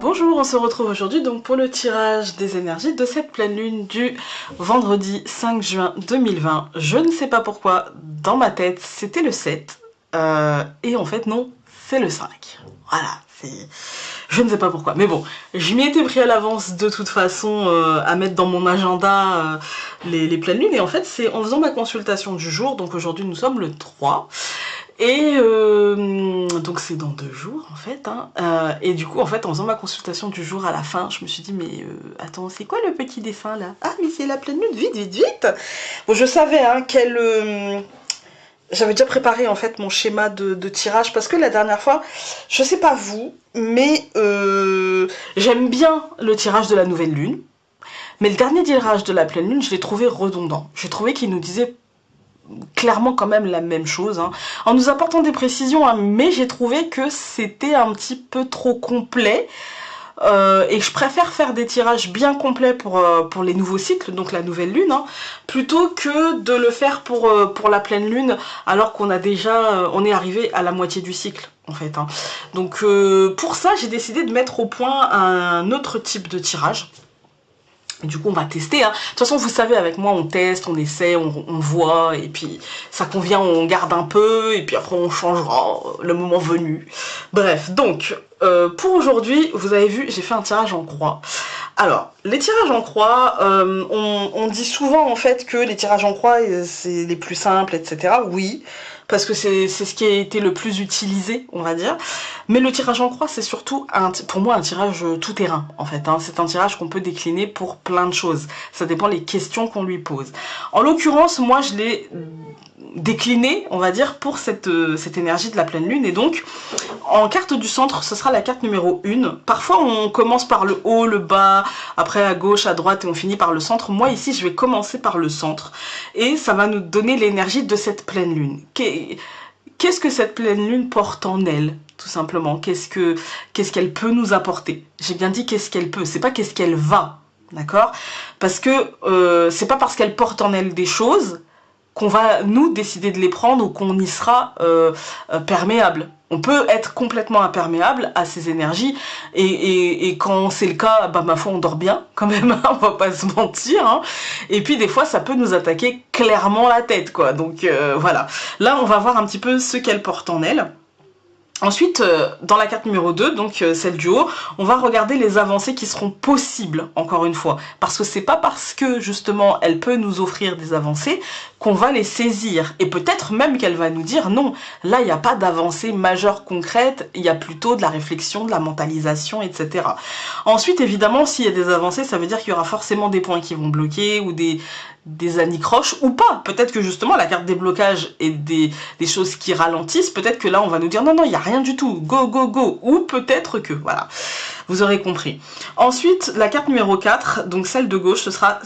Bonjour, on se retrouve aujourd'hui donc pour le tirage des énergies de cette pleine lune du vendredi 5 juin 2020. Je ne sais pas pourquoi, dans ma tête, c'était le 7, et en fait non, c'est le 5. Voilà, je ne sais pas pourquoi. Mais bon, je m'y étais pris à l'avance de toute façon à mettre dans mon agenda les pleines lunes, et en fait c'est en faisant ma consultation du jour, donc aujourd'hui nous sommes le 3, et donc c'est dans 2 jours en fait, hein. Et du coup en fait en faisant ma consultation du jour à la fin, je me suis dit mais attends, c'est quoi le petit dessin là? Ah mais c'est la pleine lune, vite vite vite. Bon, je savais hein, j'avais déjà préparé en fait mon schéma de tirage, parce que la dernière fois, je sais pas vous, mais j'aime bien le tirage de la nouvelle lune, mais le dernier tirage de la pleine lune je l'ai trouvé redondant. J'ai trouvé qu'il nous disait clairement quand même la même chose, hein, en nous apportant des précisions, hein, mais j'ai trouvé que c'était un petit peu trop complet. Et je préfère faire des tirages bien complets pour les nouveaux cycles, donc la nouvelle lune, hein, plutôt que de le faire pour la pleine lune, alors qu'on a déjà, on est arrivé à la moitié du cycle en fait, hein. Donc pour ça j'ai décidé de mettre au point un autre type de tirage. Du coup on va tester, hein. De toute façon vous savez, avec moi on teste, on essaie, on voit, et puis ça convient, on garde un peu, et puis après on changera le moment venu. Bref, donc pour aujourd'hui, vous avez vu, j'ai fait un tirage en croix. Alors, les tirages en croix, on dit souvent en fait que les tirages en croix c'est les plus simples, etc. Oui, parce que c'est ce qui a été le plus utilisé, on va dire. Mais le tirage en croix, c'est surtout pour moi un tirage tout terrain en fait, hein. C'est un tirage qu'on peut décliner pour plein de choses. Ça dépend des questions qu'on lui pose. En l'occurrence, moi je l'ai décliné, on va dire, pour cette énergie de la pleine lune. Et donc, en carte du centre, ce sera la carte numéro 1. Parfois, on commence par le haut, le bas, après à gauche, à droite, et on finit par le centre. Moi, ici, je vais commencer par le centre. Et ça va nous donner l'énergie de cette pleine lune. Qu'est-ce que cette pleine lune porte en elle, tout simplement? Qu'est-ce qu'elle peut nous apporter? J'ai bien dit qu'est-ce qu'elle peut, c'est pas qu'est-ce qu'elle va, d'accord? Parce que c'est pas parce qu'elle porte en elle des choses qu'on va nous décider de les prendre, ou qu'on y sera perméable. On peut être complètement imperméable à ces énergies, et quand c'est le cas, bah ma foi on dort bien quand même, hein, on va pas se mentir, hein. Et puis des fois ça peut nous attaquer clairement la tête, quoi. Donc voilà, là on va voir un petit peu ce qu'elle porte en elle. Ensuite, dans la carte numéro 2, donc celle du haut, on va regarder les avancées qui seront possibles, encore une fois. Parce que c'est pas parce que, justement, elle peut nous offrir des avancées qu'on va les saisir. Et peut-être même qu'elle va nous dire, non, là, il n'y a pas d'avancée majeure concrète, il y a plutôt de la réflexion, de la mentalisation, etc. Ensuite, évidemment, s'il y a des avancées, ça veut dire qu'il y aura forcément des points qui vont bloquer, ou des anicroches, ou pas. Peut-être que justement la carte des blocages et des choses qui ralentissent, peut-être que là on va nous dire non non, il n'y a rien du tout, go go go, ou peut-être que, voilà, vous aurez compris. Ensuite, la carte numéro 4, donc celle de gauche, ce sera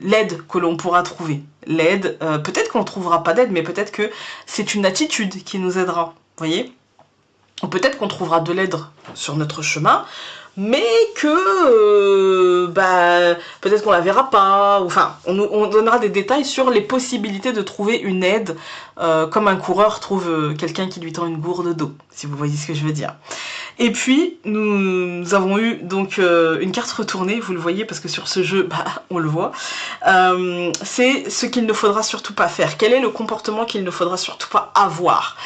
l'aide que l'on pourra trouver. L'aide, peut-être qu'on ne trouvera pas d'aide, mais peut-être que c'est une attitude qui nous aidera, vous voyez. Ou peut-être qu'on trouvera de l'aide sur notre chemin, mais que bah, peut-être qu'on la verra pas, enfin on donnera des détails sur les possibilités de trouver une aide, comme un coureur trouve quelqu'un qui lui tend une gourde d'eau, si vous voyez ce que je veux dire. Et puis nous avons eu donc une carte retournée, vous le voyez parce que sur ce jeu bah, on le voit, c'est ce qu'il ne faudra surtout pas faire. Quel est le comportement qu'il ne faudra surtout pas avoir,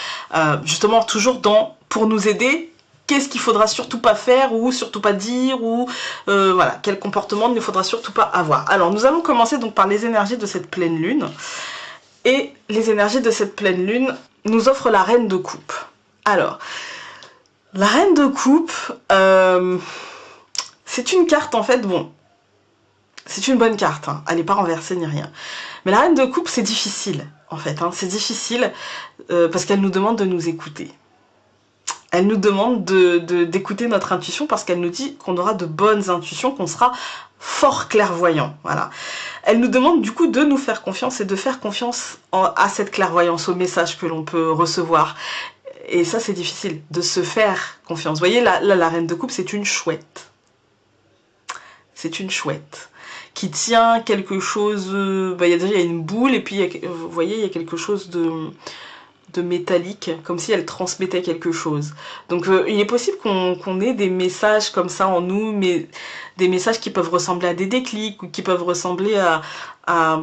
justement toujours pour nous aider. Qu'est-ce qu'il faudra surtout pas faire, ou surtout pas dire, ou voilà, quel comportement il ne faudra surtout pas avoir. Alors nous allons commencer donc par les énergies de cette pleine lune. Et les énergies de cette pleine lune nous offrent la reine de coupe. Alors, la reine de coupe, c'est une carte en fait, bon, c'est une bonne carte, hein, elle n'est pas renversée ni rien. Mais la reine de coupe c'est difficile en fait, hein, c'est difficile parce qu'elle nous demande de nous écouter. Elle nous demande d'écouter notre intuition, parce qu'elle nous dit qu'on aura de bonnes intuitions, qu'on sera fort clairvoyant. Voilà. Elle nous demande du coup de nous faire confiance, et de faire confiance à cette clairvoyance, au message que l'on peut recevoir. Et ça c'est difficile, de se faire confiance. Vous voyez, là la reine de coupe c'est une chouette. C'est une chouette qui tient quelque chose, bah, il y a une boule, et puis vous voyez il y a quelque chose de métallique, comme si elle transmettait quelque chose. Donc il est possible qu'on ait des messages comme ça en nous, mais des messages qui peuvent ressembler à des déclics, ou qui peuvent ressembler à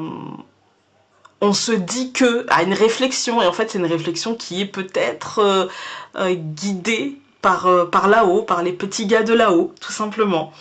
on se dit que, à une réflexion, et en fait c'est une réflexion qui est peut-être guidée par là-haut, par les petits gars de là-haut, tout simplement.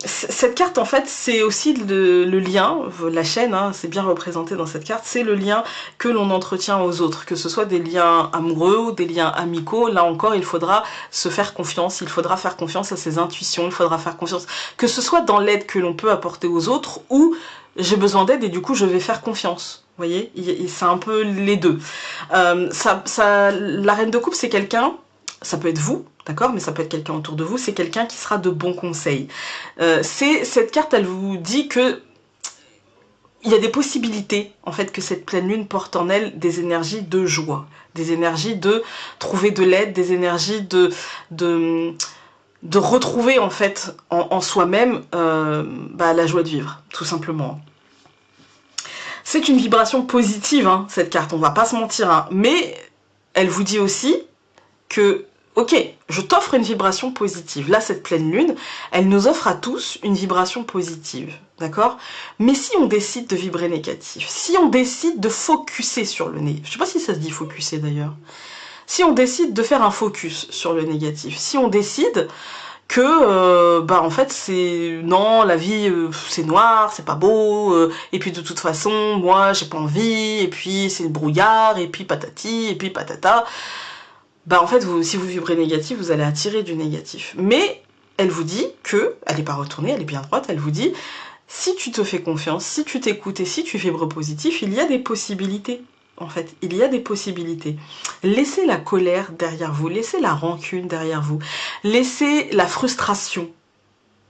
Cette carte, en fait, c'est aussi le lien, la chaîne, hein, c'est bien représenté dans cette carte, c'est le lien que l'on entretient aux autres, que ce soit des liens amoureux ou des liens amicaux. Là encore, il faudra se faire confiance, il faudra faire confiance à ses intuitions, il faudra faire confiance, que ce soit dans l'aide que l'on peut apporter aux autres, ou j'ai besoin d'aide et du coup je vais faire confiance. Vous voyez, c'est un peu les deux. La reine de coupe, c'est quelqu'un, ça peut être vous, d'accord, mais ça peut être quelqu'un autour de vous, c'est quelqu'un qui sera de bons conseils. Cette carte, elle vous dit que il y a des possibilités, en fait, que cette pleine lune porte en elle des énergies de joie, des énergies de trouver de l'aide, des énergies de retrouver, en fait, en soi-même, la joie de vivre, tout simplement. C'est une vibration positive, hein, cette carte, on va pas se mentir, hein, mais elle vous dit aussi que, ok, je t'offre une vibration positive. Là, cette pleine lune, elle nous offre à tous une vibration positive, d'accord? Mais si on décide de vibrer négatif, si on décide de focuser sur le négatif, je sais pas si ça se dit focuser d'ailleurs, si on décide de faire un focus sur le négatif, si on décide que en fait c'est non, la vie c'est noir, c'est pas beau, et puis de toute façon moi j'ai pas envie, et puis c'est le brouillard, et puis patati, et puis patata, en fait si vous vibrez négatif, vous allez attirer du négatif. Mais elle vous dit que, elle n'est pas retournée, elle est bien droite, elle vous dit si tu te fais confiance, si tu t'écoutes et si tu vibres positif, il y a des possibilités. En fait, il y a des possibilités. Laissez la colère derrière vous, laissez la rancune derrière vous, laissez la frustration.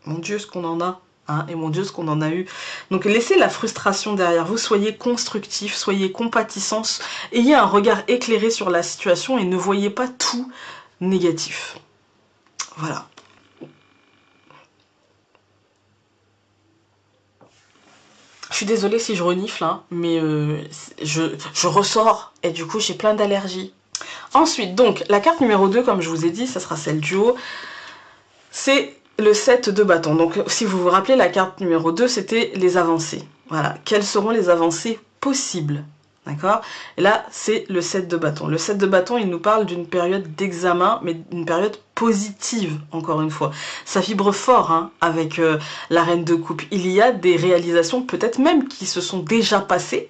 Mon Dieu, ce qu'on en a, hein, et mon Dieu, ce qu'on en a eu. Donc laissez la frustration derrière vous, soyez constructif, soyez compatissant, ayez un regard éclairé sur la situation et ne voyez pas tout négatif. Voilà. Je suis désolée si je renifle, hein, mais je ressors et du coup j'ai plein d'allergies. Ensuite, donc, la carte numéro 2, comme je vous ai dit, ça sera celle du haut, c'est le 7 de bâton. Donc, si vous vous rappelez, la carte numéro 2, c'était les avancées. Voilà, quelles seront les avancées possibles? D'accord? Et là, c'est le 7 de bâton. Le 7 de bâton, il nous parle d'une période d'examen, mais d'une période positive, encore une fois. Ça vibre fort, hein, avec la reine de coupe. Il y a des réalisations, peut-être même, qui se sont déjà passées,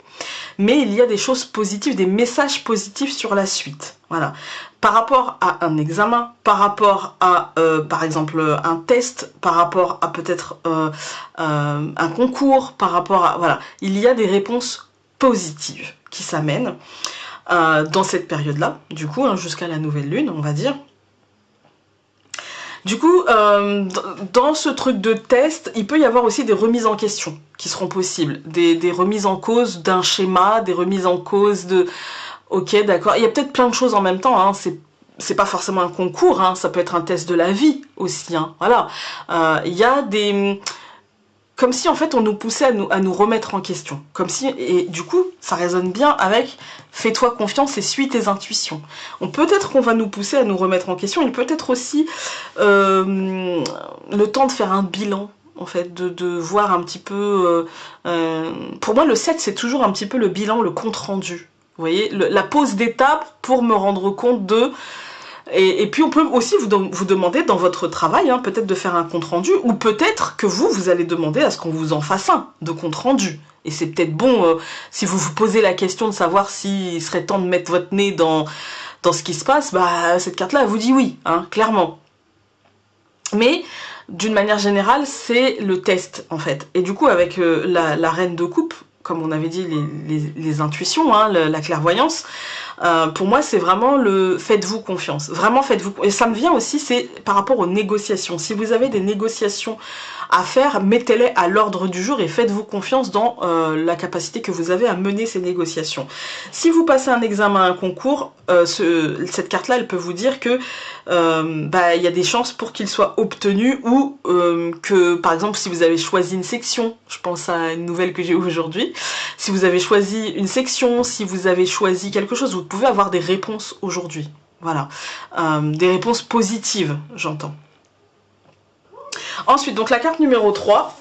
mais il y a des choses positives, des messages positifs sur la suite. Voilà. Par rapport à un examen, par rapport à, par exemple, un test, par rapport à peut-être un concours, par rapport à... Voilà. Il y a des réponses positives qui s'amènent dans cette période-là, du coup, hein, jusqu'à la nouvelle lune, on va dire. Du coup, dans ce truc de test, il peut y avoir aussi des remises en question qui seront possibles, des remises en cause d'un schéma, des remises en cause de... Ok, d'accord, il y a peut-être plein de choses en même temps, hein. C'est pas forcément un concours, hein. Ça peut être un test de la vie aussi, hein. Voilà. Il y a des... Comme si en fait on nous poussait à nous remettre en question. Comme si, et du coup, ça résonne bien avec fais-toi confiance et suis tes intuitions. Peut-être qu'on va nous pousser à nous remettre en question, il peut être aussi le temps de faire un bilan, en fait, de voir un petit peu... pour moi, le 7, c'est toujours un petit peu le bilan, le compte-rendu. Vous voyez, la pause d'étape pour me rendre compte de... Et puis on peut aussi vous demander dans votre travail, hein, peut-être de faire un compte-rendu, ou peut-être que vous allez demander à ce qu'on vous en fasse un de compte-rendu. Et c'est peut-être bon, si vous vous posez la question de savoir s'il serait temps de mettre votre nez dans ce qui se passe, cette carte-là, elle vous dit oui, hein, clairement. Mais, d'une manière générale, c'est le test, en fait. Et du coup, avec la reine de coupe, comme on avait dit, les intuitions, hein, la clairvoyance, pour moi, c'est vraiment le faites-vous confiance. Vraiment, faites-vous... Et ça me vient aussi, c'est par rapport aux négociations. Si vous avez des négociations à faire, mettez-les à l'ordre du jour et faites-vous confiance dans la capacité que vous avez à mener ces négociations. Si vous passez un examen, un concours, cette carte-là, elle peut vous dire que il y a des chances pour qu'il soit obtenu, ou que, par exemple, si vous avez choisi une section, je pense à une nouvelle que j'ai eue aujourd'hui, si vous avez choisi une section, si vous avez choisi quelque chose, ou pouvez avoir des réponses aujourd'hui. Voilà, des réponses positives, j'entends. Ensuite, donc la carte numéro 3,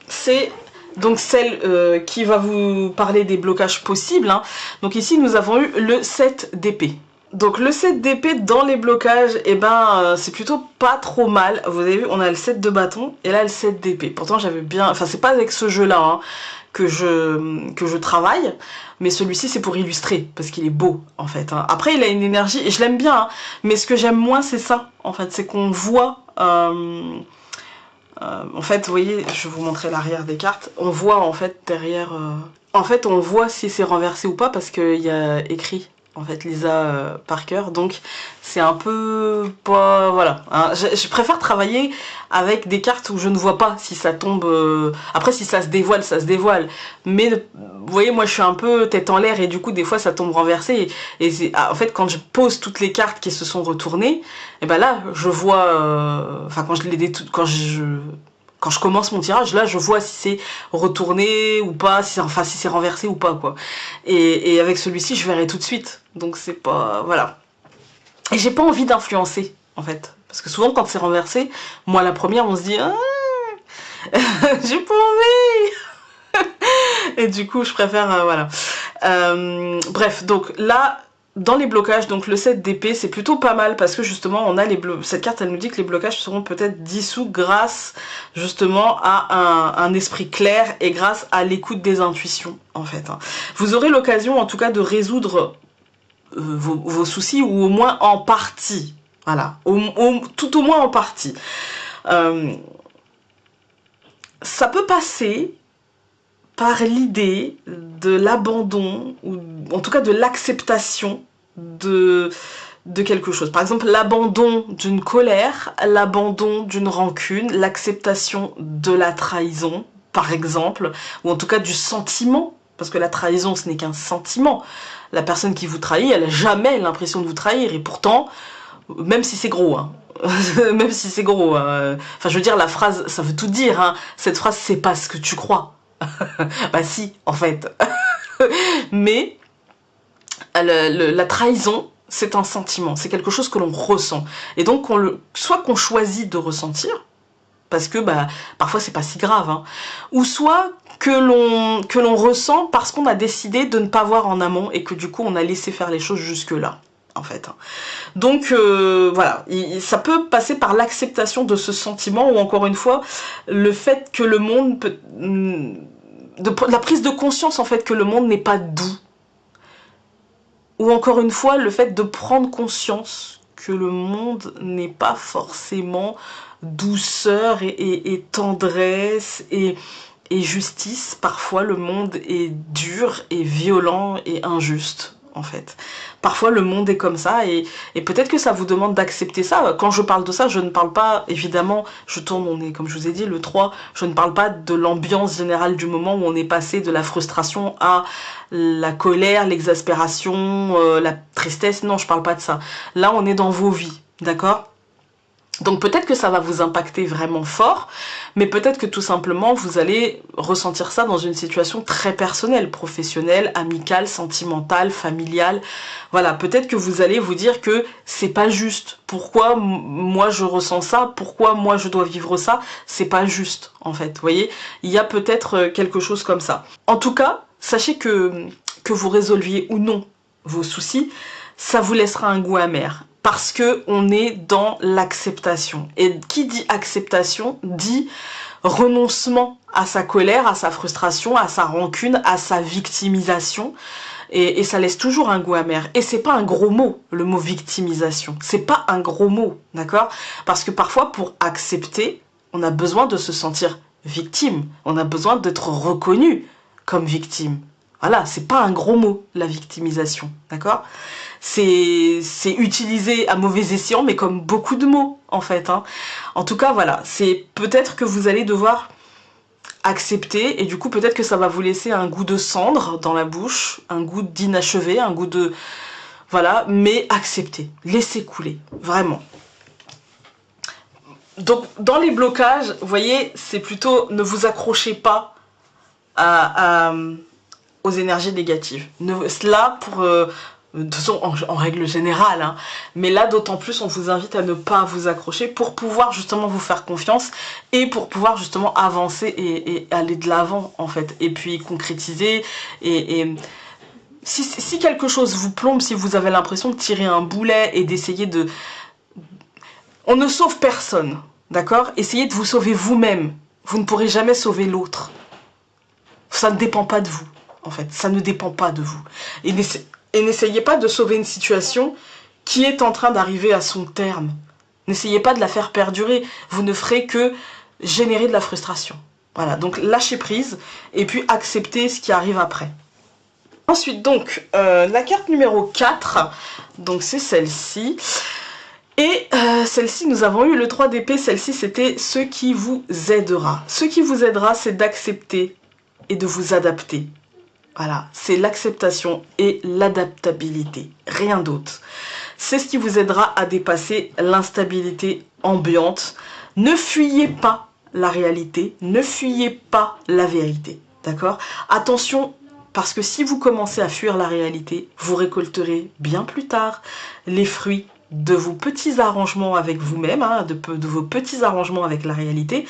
c'est donc celle qui va vous parler des blocages possibles. Hein. Donc ici, nous avons eu le 7 d'épée. Donc le 7 d'épée dans les blocages, et c'est plutôt pas trop mal. Vous avez vu, on a le 7 de bâton et là le 7 d'épée. Pourtant j'avais bien... Enfin c'est pas avec ce jeu-là hein, que je travaille, mais celui-ci c'est pour illustrer, parce qu'il est beau en fait. Hein. Après il a une énergie, et je l'aime bien, hein, mais ce que j'aime moins c'est ça, en fait, c'est qu'on voit... en fait, vous voyez, je vais vous montrer l'arrière des cartes. On voit en fait derrière... En fait on voit si c'est renversé ou pas, parce qu'il y a écrit... En fait, Lisa Parker, donc c'est un peu pas... Voilà, hein. Je préfère travailler avec des cartes où je ne vois pas si ça tombe... Après, si ça se dévoile, ça se dévoile. Mais, vous voyez, moi, je suis un peu tête en l'air et du coup, des fois, ça tombe renversé. Et en fait, quand je pose toutes les cartes qui se sont retournées, et ben là, je vois... Enfin, quand je commence mon tirage, là je vois si c'est retourné ou pas, si c'est renversé ou pas quoi. Et avec celui-ci je verrai tout de suite. Donc c'est pas... Voilà. Et j'ai pas envie d'influencer en fait. Parce que souvent quand c'est renversé, moi la première on se dit ah, j'ai pas envie. Et du coup je préfère... voilà. Bref, donc là... Dans les blocages, donc le 7 d'épée, c'est plutôt pas mal parce que justement, on a cette carte, elle nous dit que les blocages seront peut-être dissous grâce justement à un esprit clair et grâce à l'écoute des intuitions, en fait. Hein. Vous aurez l'occasion, en tout cas, de résoudre vos soucis ou au moins en partie. Voilà, tout au moins en partie. Ça peut passer par l'idée de l'abandon, ou en tout cas de l'acceptation de quelque chose. Par exemple, l'abandon d'une colère, l'abandon d'une rancune, l'acceptation de la trahison, par exemple, ou en tout cas du sentiment, parce que la trahison, ce n'est qu'un sentiment. La personne qui vous trahit, elle n'a jamais l'impression de vous trahir, et pourtant, même si c'est gros, hein, même si c'est gros, enfin je veux dire, la phrase, ça veut tout dire, hein, cette phrase, c'est pas ce que tu crois. Bah si, en fait. Mais la trahison, c'est un sentiment, c'est quelque chose que l'on ressent. Et donc, soit qu'on choisit de ressentir, parce que parfois c'est pas si grave, hein, ou soit que l'on ressent parce qu'on a décidé de ne pas voir en amont et que du coup on a laissé faire les choses jusque-là. En fait. Donc voilà, ça peut passer par l'acceptation de ce sentiment ou encore une fois, le fait que le monde peut... la prise de conscience en fait que le monde n'est pas doux. Ou encore une fois, le fait de prendre conscience que le monde n'est pas forcément douceur et tendresse et justice. Parfois, le monde est dur et violent et injuste. En fait. Parfois le monde est comme ça et peut-être que ça vous demande d'accepter ça. Quand je parle de ça, je ne parle pas, évidemment, on est, comme je vous ai dit, le 3, je ne parle pas de l'ambiance générale du moment où on est passé de la frustration à la colère, l'exaspération, la tristesse. Non, je parle pas de ça. Là, on est dans vos vies, d'accord ? Donc peut-être que ça va vous impacter vraiment fort, mais peut-être que tout simplement vous allez ressentir ça dans une situation très personnelle, professionnelle, amicale, sentimentale, familiale. Voilà, peut-être que vous allez vous dire que c'est pas juste. Pourquoi moi je ressens ça? Pourquoi moi je dois vivre ça? C'est pas juste en fait, vous voyez? Il y a peut-être quelque chose comme ça. En tout cas, sachez que vous résolviez ou non vos soucis, ça vous laissera un goût amer. Parce que on est dans l'acceptation. Et qui dit acceptation dit renoncement à sa colère, à sa frustration, à sa rancune, à sa victimisation. Et ça laisse toujours un goût amer. Et c'est pas un gros mot, le mot victimisation. C'est pas un gros mot, d'accord? Parce que parfois, pour accepter, on a besoin de se sentir victime. On a besoin d'être reconnu comme victime. Voilà, c'est pas un gros mot, la victimisation, d'accord? C'est utilisé à mauvais escient, mais comme beaucoup de mots, en fait. Hein. En tout cas, voilà, c'est peut-être que vous allez devoir accepter, et du coup, peut-être que ça va vous laisser un goût de cendre dans la bouche, un goût d'inachevé, un goût de... Voilà, mais accepter, laissez couler, vraiment. Donc, dans les blocages, vous voyez, c'est plutôt ne vous accrochez pas aux énergies négatives. Cela pour... de toute façon en règle générale, hein. Mais là d'autant plus on vous invite à ne pas vous accrocher pour pouvoir justement vous faire confiance et pour pouvoir justement avancer et aller de l'avant en fait, et puis concrétiser et si quelque chose vous plombe, si vous avez l'impression de tirer un boulet et d'essayer de... On ne sauve personne, d'accord? Essayez de vous sauver vous-même, vous ne pourrez jamais sauver l'autre. Ça ne dépend pas de vous, en fait, ça ne dépend pas de vous. Et n'essayez pas de sauver une situation qui est en train d'arriver à son terme. N'essayez pas de la faire perdurer, vous ne ferez que générer de la frustration. Voilà, donc lâchez prise et puis acceptez ce qui arrive après. Ensuite, donc, la carte numéro 4, donc c'est celle-ci. Et celle-ci, nous avons eu le 3 d'épée, celle-ci c'était ce qui vous aidera. Ce qui vous aidera, c'est d'accepter et de vous adapter. Voilà, c'est l'acceptation et l'adaptabilité, rien d'autre. C'est ce qui vous aidera à dépasser l'instabilité ambiante. Ne fuyez pas la réalité, ne fuyez pas la vérité, d'accord? Attention, parce que si vous commencez à fuir la réalité, vous récolterez bien plus tard les fruits de vos petits arrangements avec vous-même, hein, de vos petits arrangements avec la réalité.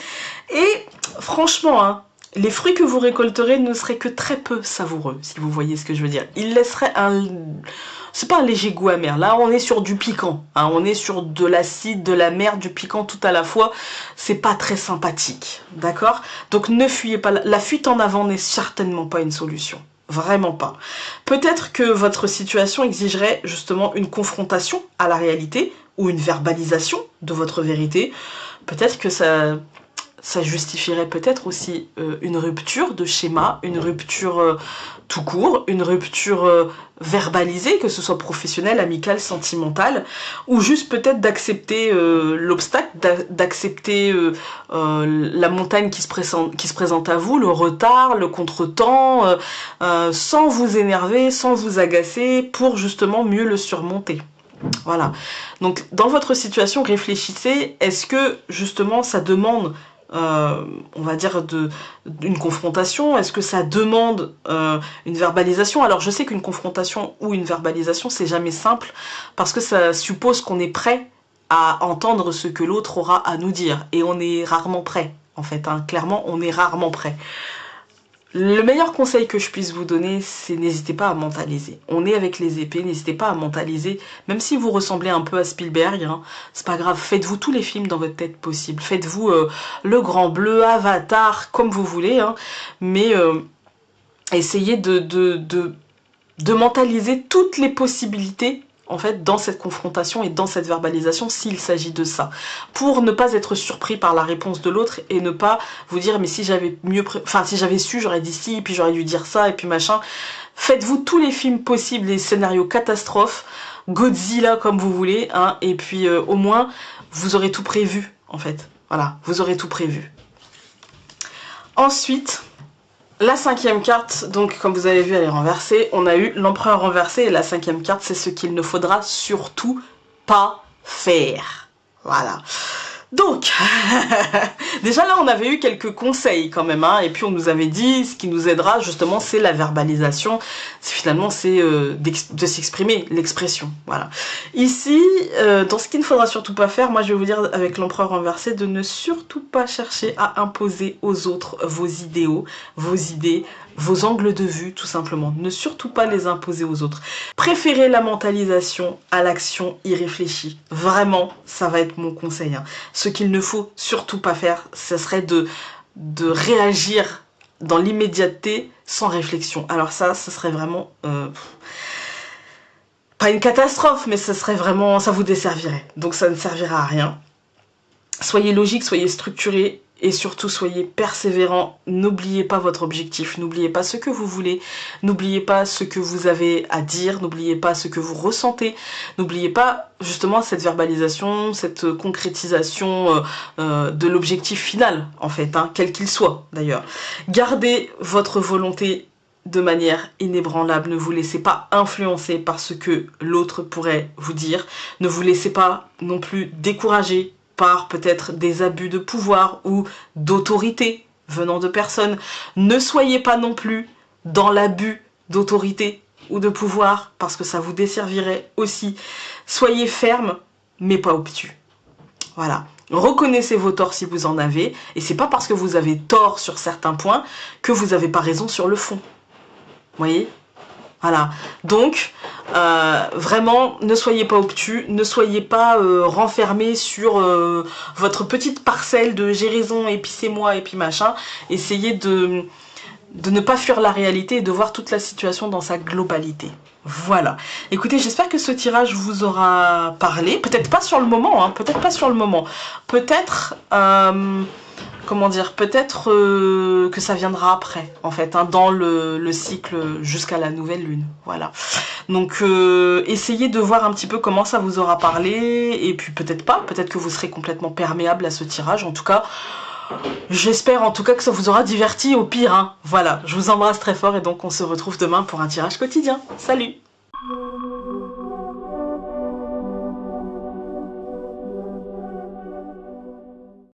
Et franchement, hein, les fruits que vous récolterez ne seraient que très peu savoureux, si vous voyez ce que je veux dire. Ils laisseraient un... C'est pas un léger goût amer, là on est sur du piquant, hein, on est sur de l'acide, de la mer, du piquant tout à la fois, c'est pas très sympathique, d'accord? Donc ne fuyez pas, la fuite en avant n'est certainement pas une solution, vraiment pas. Peut-être que votre situation exigerait justement une confrontation à la réalité, ou une verbalisation de votre vérité, peut-être que ça justifierait peut-être aussi une rupture de schéma, une rupture tout court, une rupture verbalisée, que ce soit professionnelle, amicale, sentimentale, ou juste peut-être d'accepter l'obstacle, d'accepter la montagne qui se présente à vous, le retard, le contretemps, sans vous énerver, sans vous agacer, pour justement mieux le surmonter. Voilà. Donc dans votre situation, réfléchissez, est-ce que justement ça demande on va dire d'une confrontation, est-ce que ça demande une verbalisation? Alors je sais qu'une confrontation ou une verbalisation c'est jamais simple parce que ça suppose qu'on est prêt à entendre ce que l'autre aura à nous dire, et on est rarement prêt en fait, hein. Clairement on est rarement prêt. Le meilleur conseil que je puisse vous donner, c'est n'hésitez pas à mentaliser. On est avec les épées, n'hésitez pas à mentaliser. Même si vous ressemblez un peu à Spielberg, hein, c'est pas grave. Faites-vous tous les films dans votre tête possible. Faites-vous Le Grand Bleu, Avatar, comme vous voulez. Hein, mais essayez de mentaliser toutes les possibilités en fait dans cette confrontation et dans cette verbalisation, s'il s'agit de ça, pour ne pas être surpris par la réponse de l'autre et ne pas vous dire mais si j'avais si j'avais su j'aurais dit ci, puis j'aurais dû dire ça et puis machin. Faites-vous tous les films possibles, les scénarios catastrophes, Godzilla comme vous voulez, hein, et puis au moins vous aurez tout prévu en fait, voilà, vous aurez tout prévu. Ensuite, la 5e carte, donc comme vous avez vu elle est renversée, on a eu l'empereur renversé, et la 5e carte c'est ce qu'il ne faudra surtout pas faire. Voilà. Donc, déjà là on avait eu quelques conseils quand même, hein, et puis on nous avait dit ce qui nous aidera justement c'est la verbalisation, finalement c'est de s'exprimer, l'expression, voilà. Ici, dans ce qu'il ne faudra surtout pas faire, moi je vais vous dire avec l'empereur renversé de ne surtout pas chercher à imposer aux autres vos idéaux, vos idées, vos angles de vue tout simplement, ne surtout pas les imposer aux autres. Préférez la mentalisation à l'action irréfléchie, vraiment ça va être mon conseil, hein. Ce qu'il ne faut surtout pas faire, ce serait de réagir dans l'immédiateté sans réflexion. Alors ça, ce serait vraiment pas une catastrophe, mais ce serait vraiment, ça vous desservirait. Donc ça ne servira à rien. Soyez logique, soyez structuré et surtout soyez persévérant. N'oubliez pas votre objectif, n'oubliez pas ce que vous voulez, n'oubliez pas ce que vous avez à dire, n'oubliez pas ce que vous ressentez, n'oubliez pas justement cette verbalisation, cette concrétisation de l'objectif final en fait, hein, quel qu'il soit d'ailleurs. Gardez votre volonté de manière inébranlable, ne vous laissez pas influencer par ce que l'autre pourrait vous dire, ne vous laissez pas non plus décourager par peut-être des abus de pouvoir ou d'autorité venant de personnes. Ne soyez pas non plus dans l'abus d'autorité ou de pouvoir, parce que ça vous desservirait aussi. Soyez ferme, mais pas obtus. Voilà. Reconnaissez vos torts si vous en avez, et c'est pas parce que vous avez tort sur certains points que vous n'avez pas raison sur le fond. Vous voyez? Voilà. Donc, vraiment, ne soyez pas obtus, ne soyez pas renfermés sur votre petite parcelle de j'ai raison, et puis c'est moi, et puis machin. Essayez de ne pas fuir la réalité et de voir toute la situation dans sa globalité. Voilà. Écoutez, j'espère que ce tirage vous aura parlé. Peut-être pas sur le moment, hein, peut-être pas sur le moment. Peut-être, comment dire, peut-être que ça viendra après, en fait, hein, dans le cycle jusqu'à la nouvelle lune. Voilà. Donc, essayez de voir un petit peu comment ça vous aura parlé. Et puis peut-être pas, peut-être que vous serez complètement perméable à ce tirage. En tout cas, j'espère en tout cas que ça vous aura diverti au pire, hein. Voilà, je vous embrasse très fort et donc on se retrouve demain pour un tirage quotidien. Salut!